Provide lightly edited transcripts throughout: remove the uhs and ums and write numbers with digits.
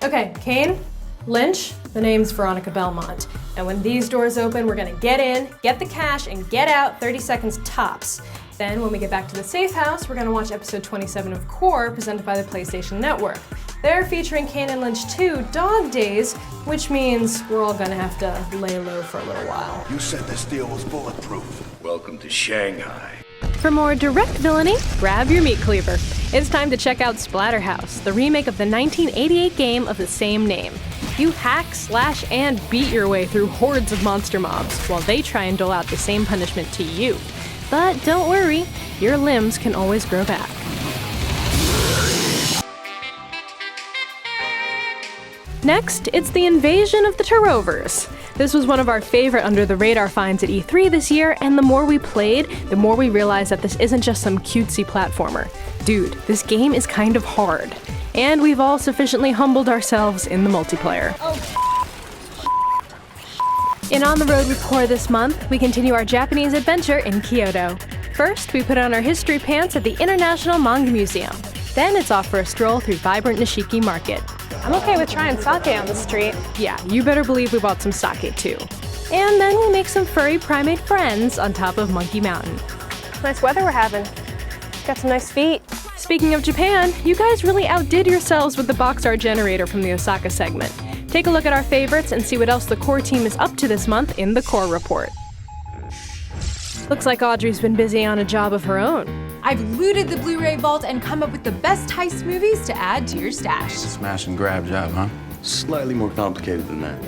Okay, Kane, Lynch, the name's Veronica Belmont. And when these doors open, we're gonna get in, get the cash, and get out 30 seconds tops. Then when we get back to the safe house, we're gonna watch episode 27 of Qore, presented by the PlayStation Network. They're featuring Kane and Lynch 2, Dog Days, which means we're all gonna have to lay low for a little while. You said this deal was bulletproof. Welcome to Shanghai. For more direct villainy, grab your meat cleaver. It's time to check out Splatterhouse, the remake of the 1988 game of the same name. You hack, slash, and beat your way through hordes of monster mobs, while they try and dole out the same punishment to you. But don't worry, your limbs can always grow back. Next, it's the invasion of the Tarovers. This was one of our favorite under-the-radar finds at E3 this year, and the more we played, the more we realized that this isn't just some cutesy platformer. Dude, this game is kind of hard. And we've all sufficiently humbled ourselves in the multiplayer. In On the Road with Qore this month, we continue our Japanese adventure in Kyoto. First, we put on our history pants at the International Manga Museum. Then it's off for a stroll through vibrant Nishiki Market. I'm okay with trying sake on the street. Yeah, you better believe we bought some sake too. And then we make some furry primate friends on top of Monkey Mountain. Nice weather we're having. Got some nice feet. Speaking of Japan, you guys really outdid yourselves with the box art generator from the Osaka segment. Take a look at our favorites and see what else the Qore team is up to this month in the Qore Report. Looks like Audrey's been busy on a job of her own. I've looted the Blu-ray vault and come up with the best heist movies to add to your stash. Smash and grab job, huh? Slightly more complicated than that.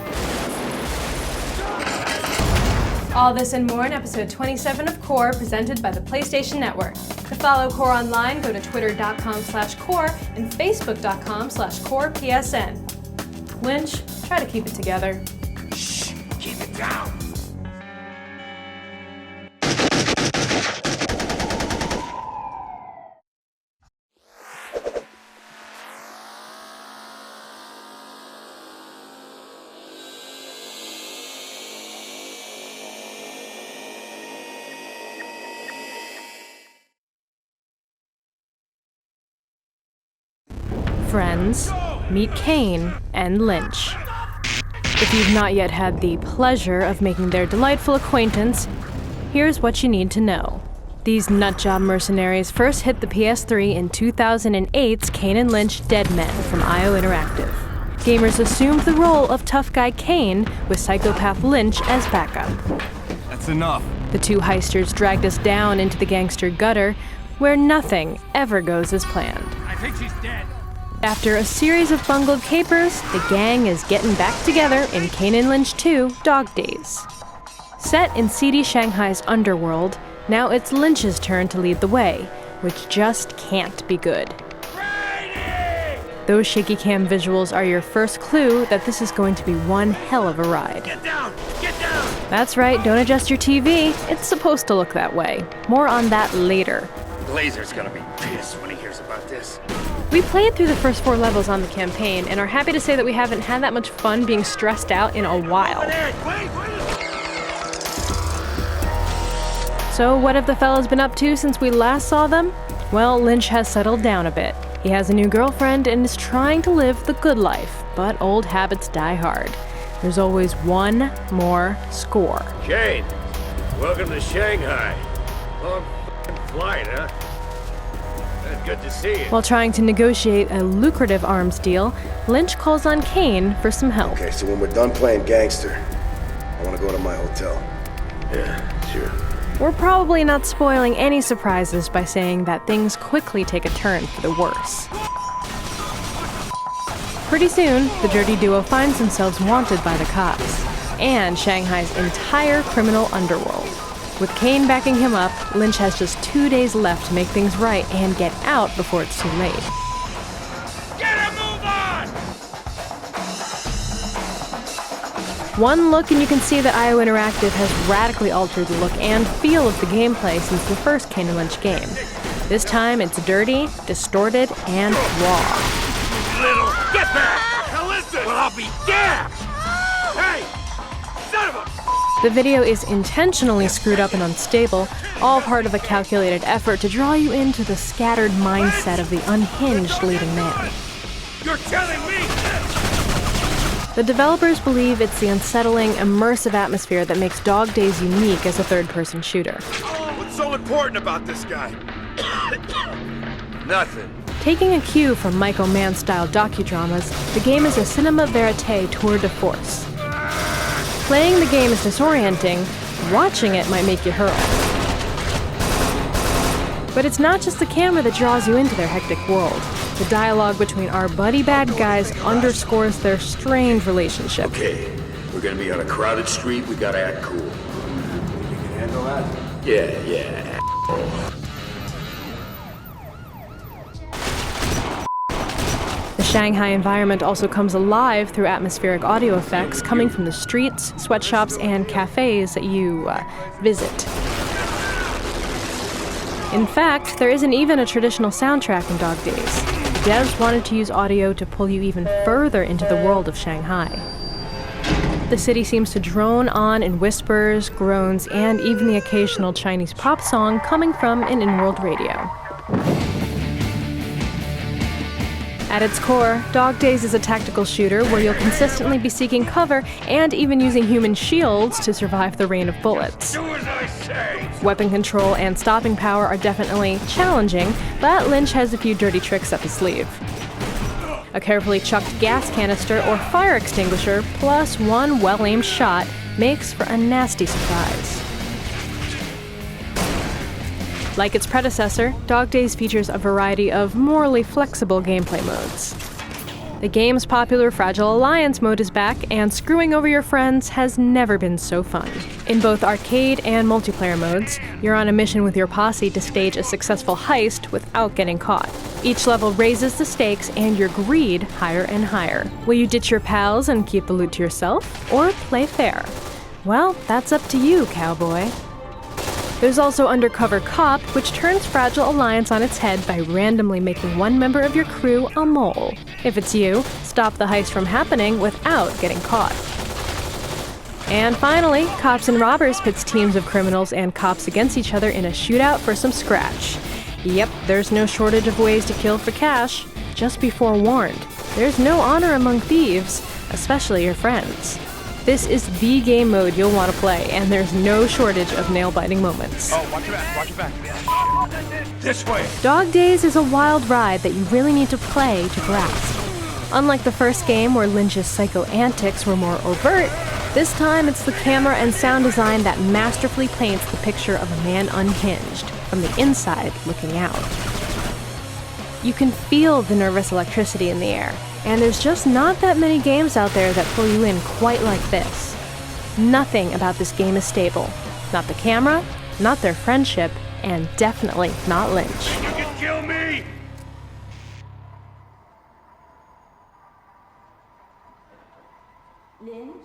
All this and more in episode 27 of Qore, presented by the PlayStation Network. To follow Qore online, go to twitter.com/Qore and facebook.com/QorePSN. Lynch, try to keep it together. Shh, keep it down. Friends, meet Kane and Lynch. If you've not yet had the pleasure of making their delightful acquaintance, here's what you need to know. These nutjob mercenaries first hit the PS3 in 2008's Kane and Lynch Dead Men from IO Interactive. Gamers assumed the role of tough guy Kane with psychopath Lynch as backup. That's enough. The two heisters dragged us down into the gangster gutter, where nothing ever goes as planned. I think she's dead. After a series of bungled capers, the gang is getting back together in Kane and Lynch 2, Dog Days. Set in seedy Shanghai's underworld, now it's Lynch's turn to lead the way, which just can't be good. Brady! Those shaky cam visuals are your first clue that this is going to be one hell of a ride. Get down! Get down! That's right, don't adjust your TV. It's supposed to look that way. More on that later. Glazer's gonna be pissed when he hears about this. We played through the first 4 levels on the campaign and are happy to say that we haven't had that much fun being stressed out in a while. Wait! So what have the fellas been up to since we last saw them? Well, Lynch has settled down a bit. He has a new girlfriend and is trying to live the good life, but old habits die hard. There's always one more score. Kane, welcome to Shanghai. Long flight, huh? Good to see you. While trying to negotiate a lucrative arms deal, Lynch calls on Kane for some help. Okay, so when we're done playing gangster, I want to go to my hotel. Yeah, sure. We're probably not spoiling any surprises by saying that things quickly take a turn for the worse. Pretty soon, the dirty duo finds themselves wanted by the cops and Shanghai's entire criminal underworld. With Kane backing him up, Lynch has just 2 days left to make things right and get out before it's too late. Get a move on! One look and you can see that IO Interactive has radically altered the look and feel of the gameplay since the first Kane and Lynch game. This time it's dirty, distorted, and raw. Little, get back! Now listen! Well, I'll be damned! Hey! Son of a... The video is intentionally screwed up and unstable, all part of a calculated effort to draw you into the scattered mindset of the unhinged leading man. You're telling me The developers believe it's the unsettling, immersive atmosphere that makes Dog Days unique as a third-person shooter. What's so important about this guy? Nothing. Taking a cue from Michael Mann-style docudramas, the game is a cinema verite tour de force. Playing the game is disorienting, watching it might make you hurl. But it's not just the camera that draws you into their hectic world. The dialogue between our buddy bad guys underscores their strained relationship. Okay, we're gonna be on a crowded street, we gotta act cool. You can handle that? Yeah. The Shanghai environment also comes alive through atmospheric audio effects coming from the streets, sweatshops, and cafes that you visit. In fact, there isn't even a traditional soundtrack in Dog Days. Devs wanted to use audio to pull you even further into the world of Shanghai. The city seems to drone on in whispers, groans, and even the occasional Chinese pop song coming from an in-world radio. At its core, Dog Days is a tactical shooter where you'll consistently be seeking cover and even using human shields to survive the rain of bullets. Do as I say! Weapon control and stopping power are definitely challenging, but Lynch has a few dirty tricks up his sleeve. A carefully chucked gas canister or fire extinguisher plus one well-aimed shot makes for a nasty surprise. Like its predecessor, Dog Days features a variety of morally flexible gameplay modes. The game's popular Fragile Alliance mode is back, and screwing over your friends has never been so fun. In both arcade and multiplayer modes, you're on a mission with your posse to stage a successful heist without getting caught. Each level raises the stakes and your greed higher and higher. Will you ditch your pals and keep the loot to yourself, or play fair? Well, that's up to you, cowboy. There's also Undercover Cop, which turns Fragile Alliance on its head by randomly making one member of your crew a mole. If it's you, stop the heist from happening without getting caught. And finally, Cops and Robbers pits teams of criminals and cops against each other in a shootout for some scratch. Yep, there's no shortage of ways to kill for cash. Just be forewarned, there's no honor among thieves, especially your friends. This is the game mode you'll want to play, and there's no shortage of nail-biting moments. Oh, watch your back. This way. Dog Days is a wild ride that you really need to play to grasp. Unlike the first game where Lynch's psycho antics were more overt, this time it's the camera and sound design that masterfully paints the picture of a man unhinged, from the inside looking out. You can feel the nervous electricity in the air, and there's just not that many games out there that pull you in quite like this. Nothing about this game is stable. Not the camera, not their friendship, and definitely not Lynch. You can kill me! Lynch?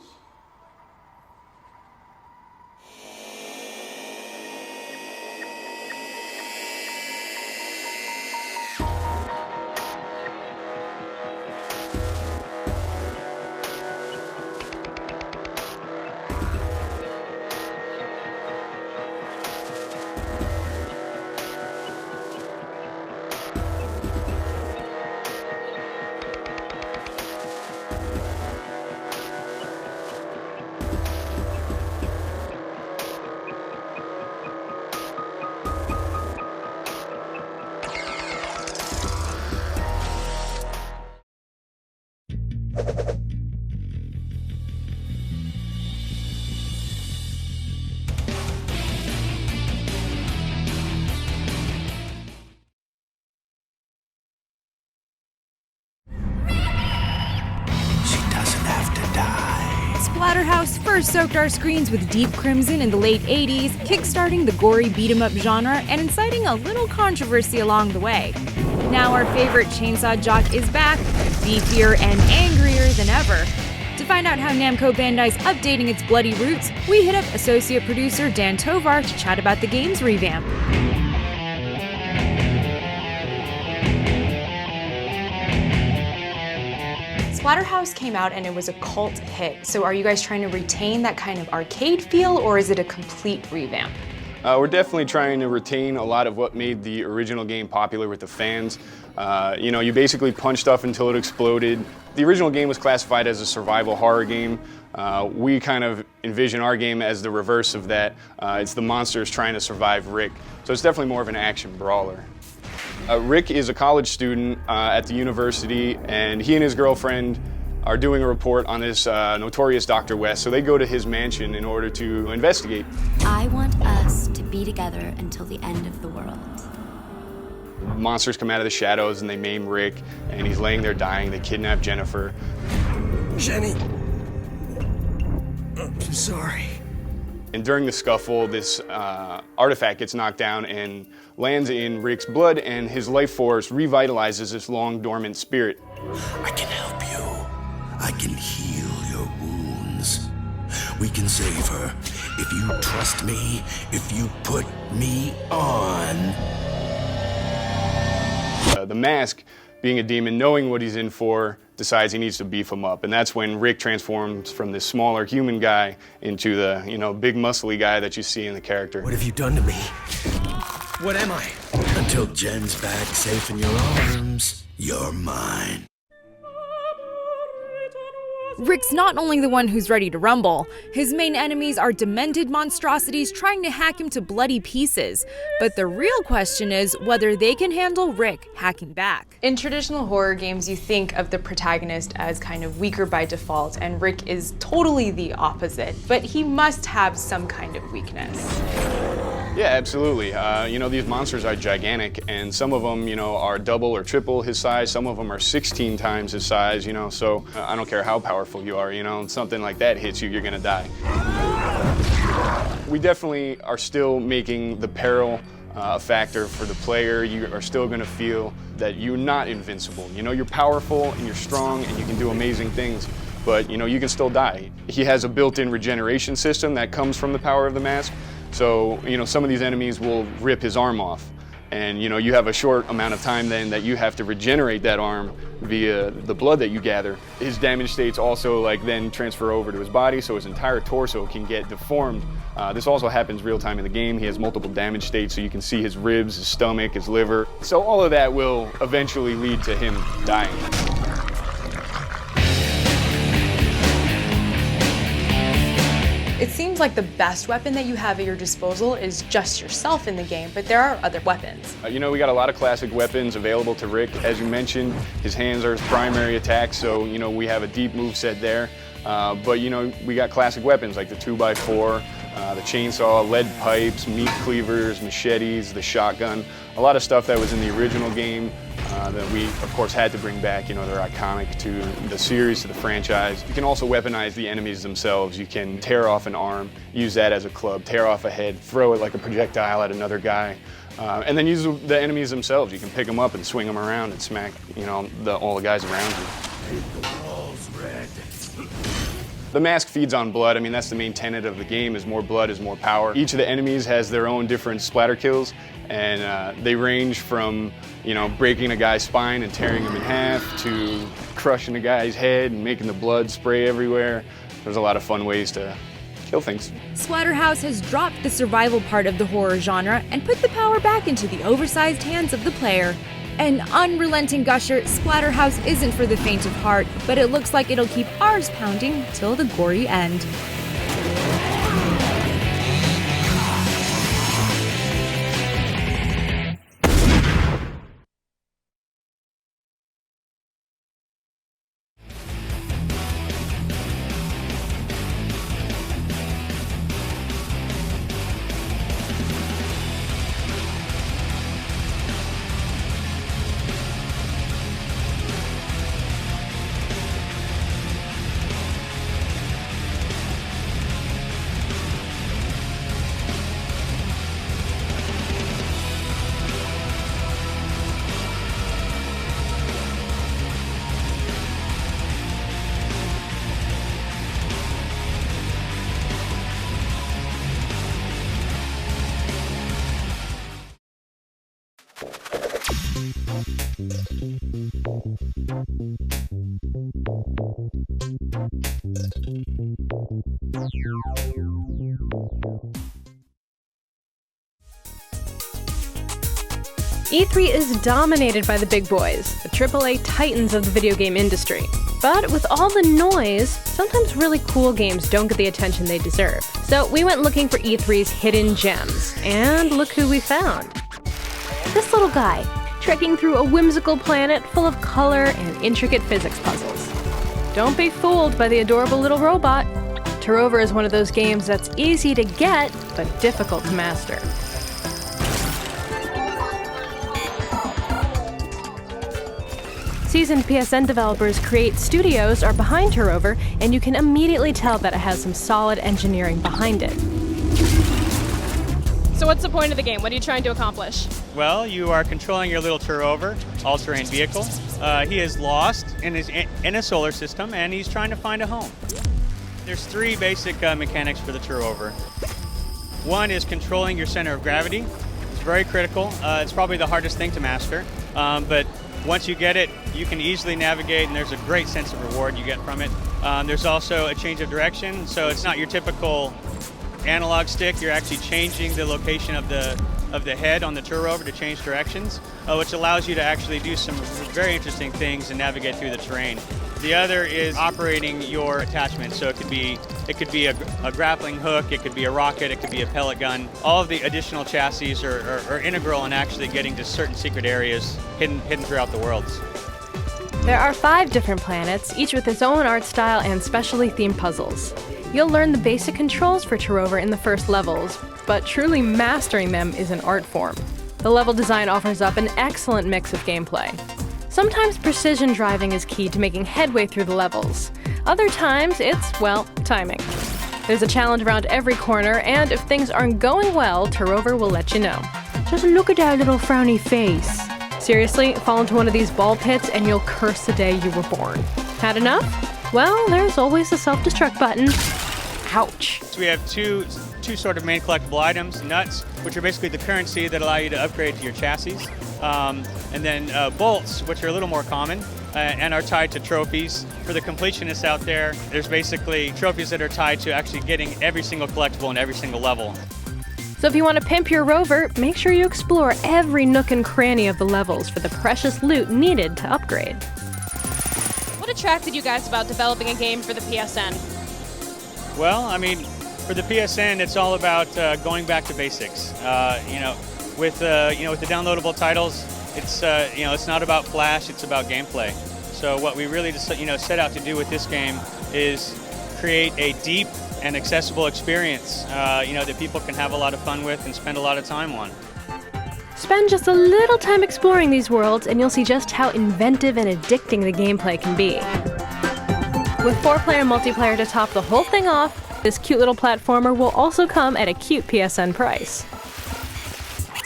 Splatterhouse first soaked our screens with Deep Crimson in the late 80s, kickstarting the gory beat-em-up genre and inciting a little controversy along the way. Now our favorite chainsaw jock is back, beefier and angrier than ever. To find out how Namco Bandai's updating its bloody roots, we hit up associate producer Dan Tovar to chat about the game's revamp. Splatterhouse came out and it was a cult hit. So are you guys trying to retain that kind of arcade feel, or is it a complete revamp? We're definitely trying to retain a lot of what made the original game popular with the fans. You know, you basically punch stuff until it exploded. The original game was classified as a survival horror game. We kind of envision our game as the reverse of that. It's the monsters trying to survive Rick. So it's definitely more of an action brawler. Rick is a college student at the university, and he and his girlfriend are doing a report on this notorious Dr. West, so they go to his mansion in order to investigate. I want us to be together until the end of the world. Monsters come out of the shadows and they maim Rick, and he's laying there dying. They kidnap Jennifer. Jenny! I'm sorry. And during the scuffle, this artifact gets knocked down and lands in Rick's blood, and his life force revitalizes this long dormant spirit. I can help you. I can heal your wounds. We can save her if you trust me, if you put me on. The Mask, being a demon, knowing what he's in for, decides he needs to beef him up. And that's when Rick transforms from this smaller human guy into the, you know, big muscly guy that you see in the character. What have you done to me? What am I? Until Jen's back safe in your arms, you're mine. Rick's not only the one who's ready to rumble. His main enemies are demented monstrosities trying to hack him to bloody pieces. But the real question is whether they can handle Rick hacking back. In traditional horror games, you think of the protagonist as kind of weaker by default, and Rick is totally the opposite. But he must have some kind of weakness. Yeah, absolutely. You know, these monsters are gigantic, and some of them, you know, are double or triple his size. Some of them are 16 times his size, you know, so I don't care how powerful you are, you know, something like that hits you, you're gonna die. We definitely are still making the peril a factor for the player. You are still gonna feel that you're not invincible. You know, you're powerful and you're strong and you can do amazing things, but you know, you can still die. He has a built-in regeneration system that comes from the power of the mask. So, you know, some of these enemies will rip his arm off. And, you know, you have a short amount of time then that you have to regenerate that arm via the blood that you gather. His damage states also, like, then transfer over to his body, so his entire torso can get deformed. This also happens real time in the game. He has multiple damage states, so you can see his ribs, his stomach, his liver. So all of that will eventually lead to him dying. It seems like the best weapon that you have at your disposal is just yourself in the game, but there are other weapons. You know, we got a lot of classic weapons available to Rick. As you mentioned, his hands are his primary attack, so, you know, we have a deep moveset there. But, you know, we got classic weapons like the 2x4, the chainsaw, lead pipes, meat cleavers, machetes, the shotgun. A lot of stuff that was in the original game that we, of course, had to bring back. You know, they're iconic to the series, to the franchise. You can also weaponize the enemies themselves. You can tear off an arm, use that as a club, tear off a head, throw it like a projectile at another guy, and then use the enemies themselves. You can pick them up and swing them around and smack, you know, all the guys around you. All's red. The mask feeds on blood. I mean, that's the main tenet of the game, is more blood is more power. Each of the enemies has their own different splatter kills, and they range from, you know, breaking a guy's spine and tearing him in half to crushing a guy's head and making the blood spray everywhere. There's a lot of fun ways to kill things. Splatterhouse has dropped the survival part of the horror genre and put the power back into the oversized hands of the player. An unrelenting gusher, Splatterhouse isn't for the faint of heart, but it looks like it'll keep ours pounding till the gory end. E3 is dominated by the big boys, the AAA titans of the video game industry. But with all the noise, sometimes really cool games don't get the attention they deserve. So we went looking for E3's hidden gems, and look who we found. This little guy, trekking through a whimsical planet full of color and intricate physics puzzles. Don't be fooled by the adorable little robot. TuRover is one of those games that's easy to get, but difficult to master. Seasoned PSN developers Create Studios are behind TuRover, and you can immediately tell that it has some solid engineering behind it. So what's the point of the game? What are you trying to accomplish? Well, you are controlling your little TuRover, all-terrain vehicle. He is lost in a solar system, and he's trying to find a home. There's three basic mechanics for the TuRover. One is controlling your center of gravity. It's very critical. It's probably the hardest thing to master, but once you get it, you can easily navigate, and there's a great sense of reward you get from it. There's also a change of direction, so it's not your typical analog stick. You're actually changing the location of the head on the TuRover to change directions, which allows you to actually do some very interesting things and navigate through the terrain. The other is operating your attachment. So it could be a grappling hook, it could be a rocket, it could be a pellet gun. All of the additional chassis are integral in actually getting to certain secret areas hidden throughout the worlds. There are 5 different planets, each with its own art style and specially themed puzzles. You'll learn the basic controls for TuRover in the first levels, but truly mastering them is an art form. The level design offers up an excellent mix of gameplay. Sometimes precision driving is key to making headway through the levels. Other times it's, well, timing. There's a challenge around every corner, and if things aren't going well, TuRover will let you know. Just look at that little frowny face. Seriously, fall into one of these ball pits and you'll curse the day you were born. Had enough? Well, there's always the self-destruct button. Ouch. So we have two sort of main collectible items: nuts, which are basically the currency that allow you to upgrade to your chassis, and then bolts, which are a little more common and are tied to trophies. For the completionists out there, there's basically trophies that are tied to actually getting every single collectible in every single level. So if you want to pimp your rover, make sure you explore every nook and cranny of the levels for the precious loot needed to upgrade. What attracted you guys about developing a game for the PSN? Well, I mean, for the PSN, it's all about going back to basics. With the downloadable titles, it's not about flash, it's about gameplay. So what we really set out to do with this game is create a deep and accessible experience, that people can have a lot of fun with and spend a lot of time on. Spend just a little time exploring these worlds and you'll see just how inventive and addicting the gameplay can be. With 4-player multiplayer to top the whole thing off, this cute little platformer will also come at a cute PSN price.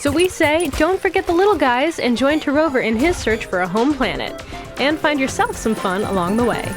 So we say, don't forget the little guys and join TuRover in his search for a home planet, and find yourself some fun along the way.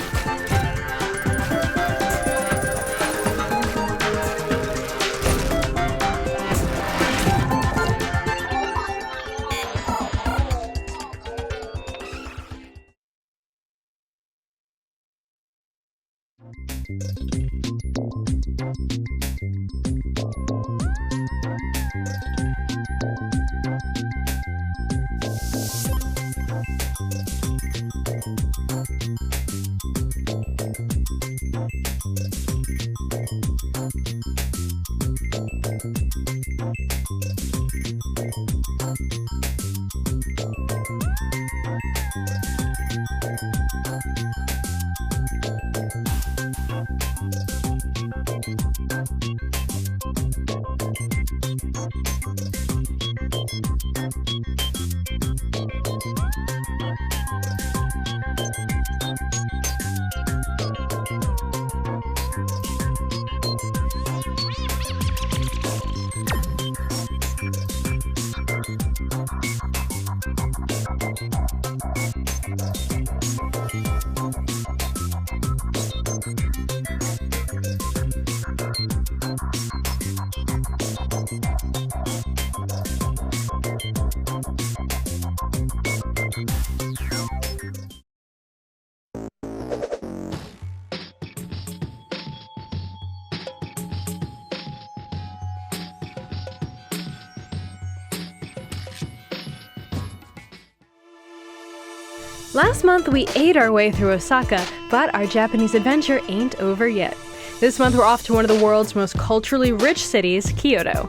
Last month, we ate our way through Osaka, but our Japanese adventure ain't over yet. This month, we're off to one of the world's most culturally rich cities, Kyoto.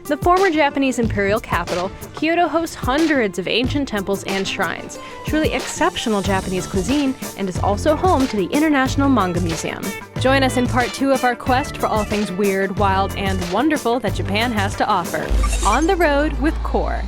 The former Japanese imperial capital, Kyoto hosts hundreds of ancient temples and shrines, truly exceptional Japanese cuisine, and is also home to the International Manga Museum. Join us in part 2 of our quest for all things weird, wild, and wonderful that Japan has to offer. On the road with Qore.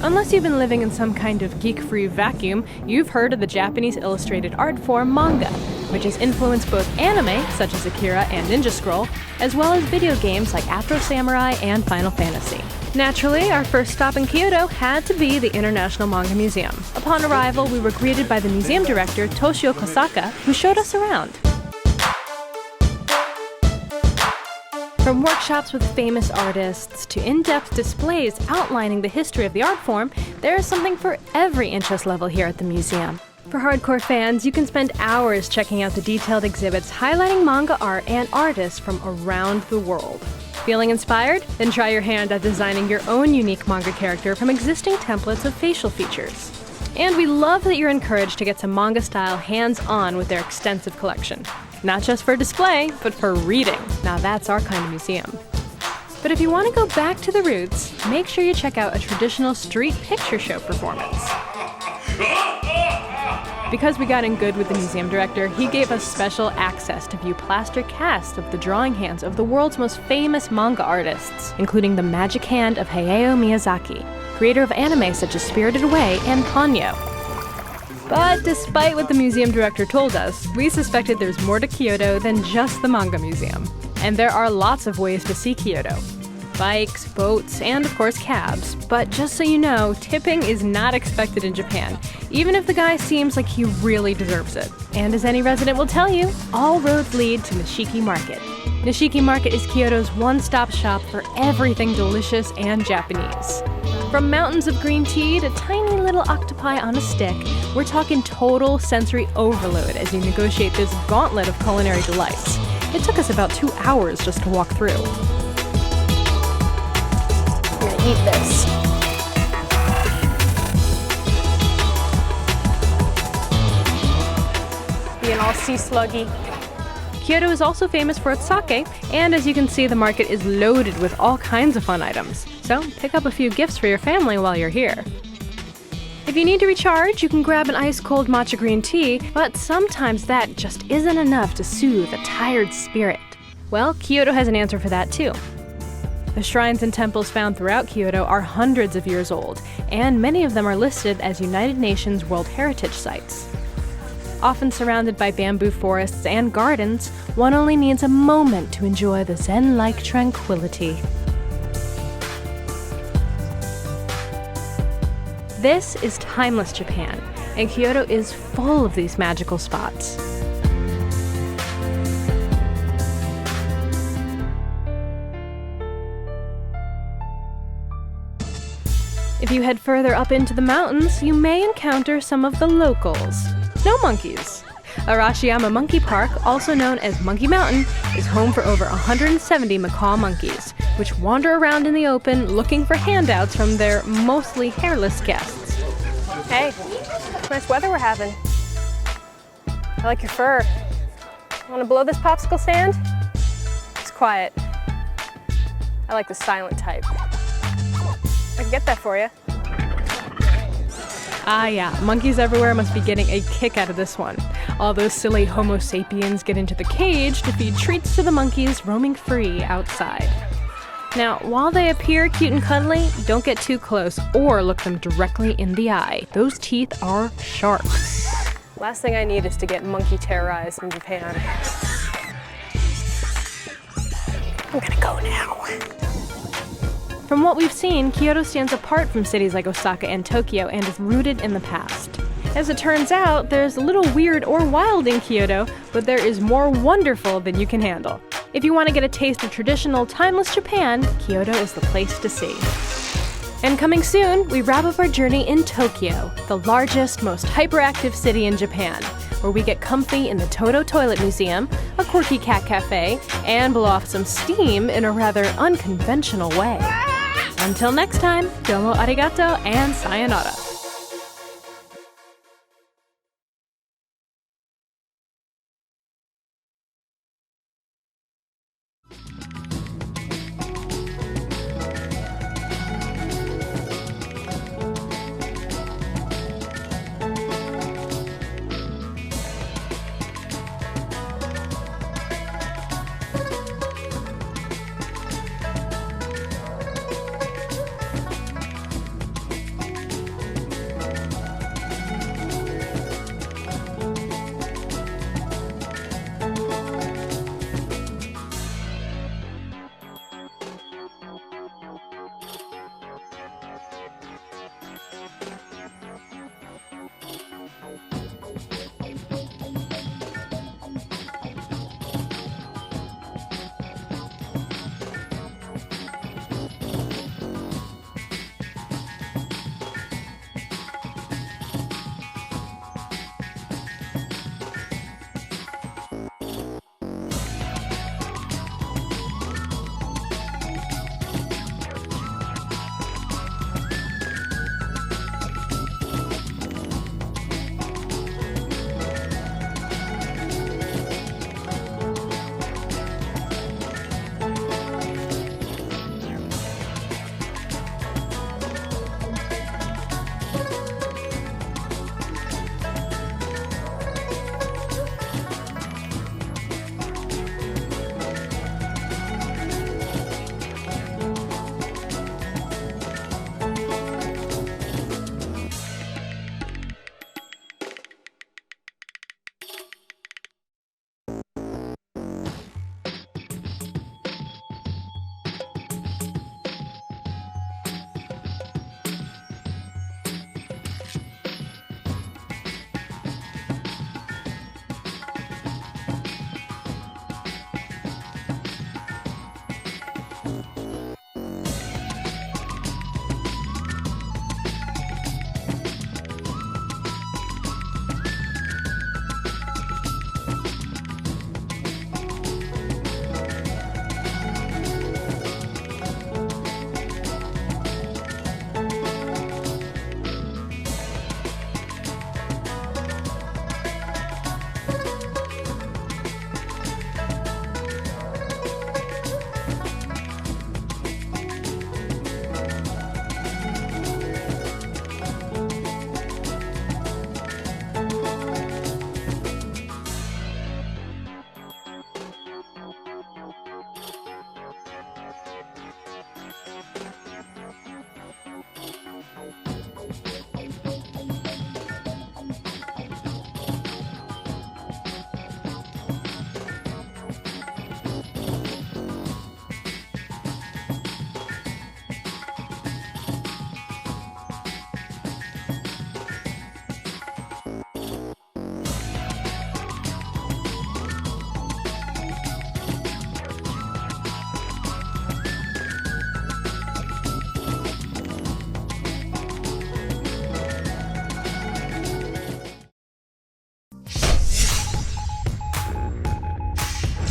Unless you've been living in some kind of geek-free vacuum, you've heard of the Japanese illustrated art form manga, which has influenced both anime, such as Akira and Ninja Scroll, as well as video games like Afro Samurai and Final Fantasy. Naturally, our first stop in Kyoto had to be the International Manga Museum. Upon arrival, we were greeted by the museum director, Toshio Kosaka, who showed us around. From workshops with famous artists to in-depth displays outlining the history of the art form, there is something for every interest level here at the museum. For hardcore fans, you can spend hours checking out the detailed exhibits highlighting manga art and artists from around the world. Feeling inspired? Then try your hand at designing your own unique manga character from existing templates of facial features. And we love that you're encouraged to get some manga-style hands-on with their extensive collection. Not just for display, but for reading. Now that's our kind of museum. But if you want to go back to the roots, make sure you check out a traditional street picture show performance. Because we got in good with the museum director, he gave us special access to view plaster casts of the drawing hands of the world's most famous manga artists, including the magic hand of Hayao Miyazaki, creator of anime such as Spirited Away and Ponyo. But despite what the museum director told us, we suspected there's more to Kyoto than just the manga museum. And there are lots of ways to see Kyoto. Bikes, boats, and of course cabs. But just so you know, tipping is not expected in Japan, even if the guy seems like he really deserves it. And as any resident will tell you, all roads lead to Nishiki Market. Nishiki Market is Kyoto's one-stop shop for everything delicious and Japanese. From mountains of green tea to tiny little octopi on a stick, we're talking total sensory overload as you negotiate this gauntlet of culinary delights. It took us about 2 hours just to walk through. I'm gonna eat this. Being all sea sluggy. Kyoto is also famous for its sake, and as you can see, the market is loaded with all kinds of fun items. So pick up a few gifts for your family while you're here. If you need to recharge, you can grab an ice-cold matcha green tea, but sometimes that just isn't enough to soothe a tired spirit. Well, Kyoto has an answer for that too. The shrines and temples found throughout Kyoto are hundreds of years old, and many of them are listed as United Nations World Heritage Sites. Often surrounded by bamboo forests and gardens, one only needs a moment to enjoy the zen-like tranquility. This is timeless Japan, and Kyoto is full of these magical spots. If you head further up into the mountains, you may encounter some of the locals. Snow monkeys. Arashiyama Monkey Park, also known as Monkey Mountain, is home for over 170 macaw monkeys, which wander around in the open looking for handouts from their mostly hairless guests. Hey, nice weather we're having. I like your fur. Want to blow this popsicle stand? It's quiet. I like the silent type. I can get that for you. Ah yeah, monkeys everywhere must be getting a kick out of this one. All those silly Homo sapiens get into the cage to feed treats to the monkeys roaming free outside. Now, while they appear cute and cuddly, don't get too close or look them directly in the eye. Those teeth are sharp. Last thing I need is to get monkey terrorized in Japan. I'm gonna go now. From what we've seen, Kyoto stands apart from cities like Osaka and Tokyo and is rooted in the past. As it turns out, there's little weird or wild in Kyoto, but there is more wonderful than you can handle. If you want to get a taste of traditional, timeless Japan, Kyoto is the place to see. And coming soon, we wrap up our journey in Tokyo, the largest, most hyperactive city in Japan, where we get comfy in the Toto Toilet Museum, a quirky cat cafe, and blow off some steam in a rather unconventional way. Until next time, domo arigato and sayonara.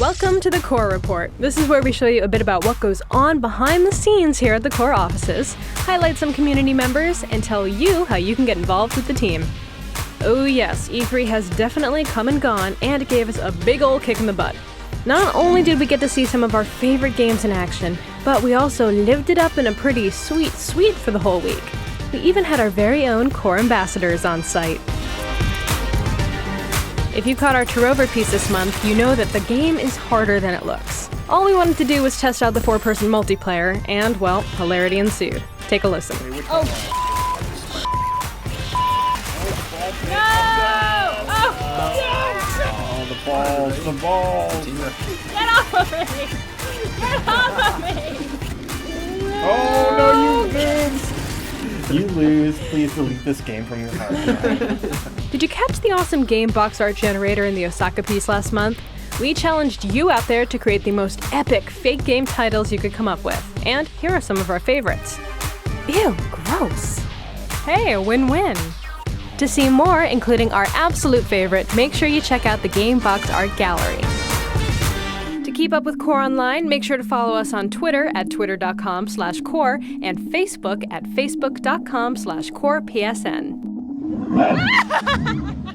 Welcome to the Qore Report. This is where we show you a bit about what goes on behind the scenes here at the Qore offices, highlight some community members, and tell you how you can get involved with the team. Oh yes, E3 has definitely come and gone, and it gave us a big ol' kick in the butt. Not only did we get to see some of our favorite games in action, but we also lived it up in a pretty sweet for the whole week. We even had our very own Qore ambassadors on site. If you caught our Trover piece this month, you know that the game is harder than it looks. All we wanted to do was test out the 4-person multiplayer, and, well, hilarity ensued. Take a listen. Oh. No! Oh, the balls. Get off of me! Get off of me! Oh, no, you lose! You lose. Please delete this game from your heart. Did you catch the awesome game box art generator in the Osaka piece last month? We challenged you out there to create the most epic fake game titles you could come up with. And here are some of our favorites. Ew, gross. Hey, a win-win. To see more, including our absolute favorite, make sure you check out the Game Box Art Gallery. To keep up with Qore Online, make sure to follow us on Twitter at twitter.com/Qore and Facebook at facebook.com/QorePSN.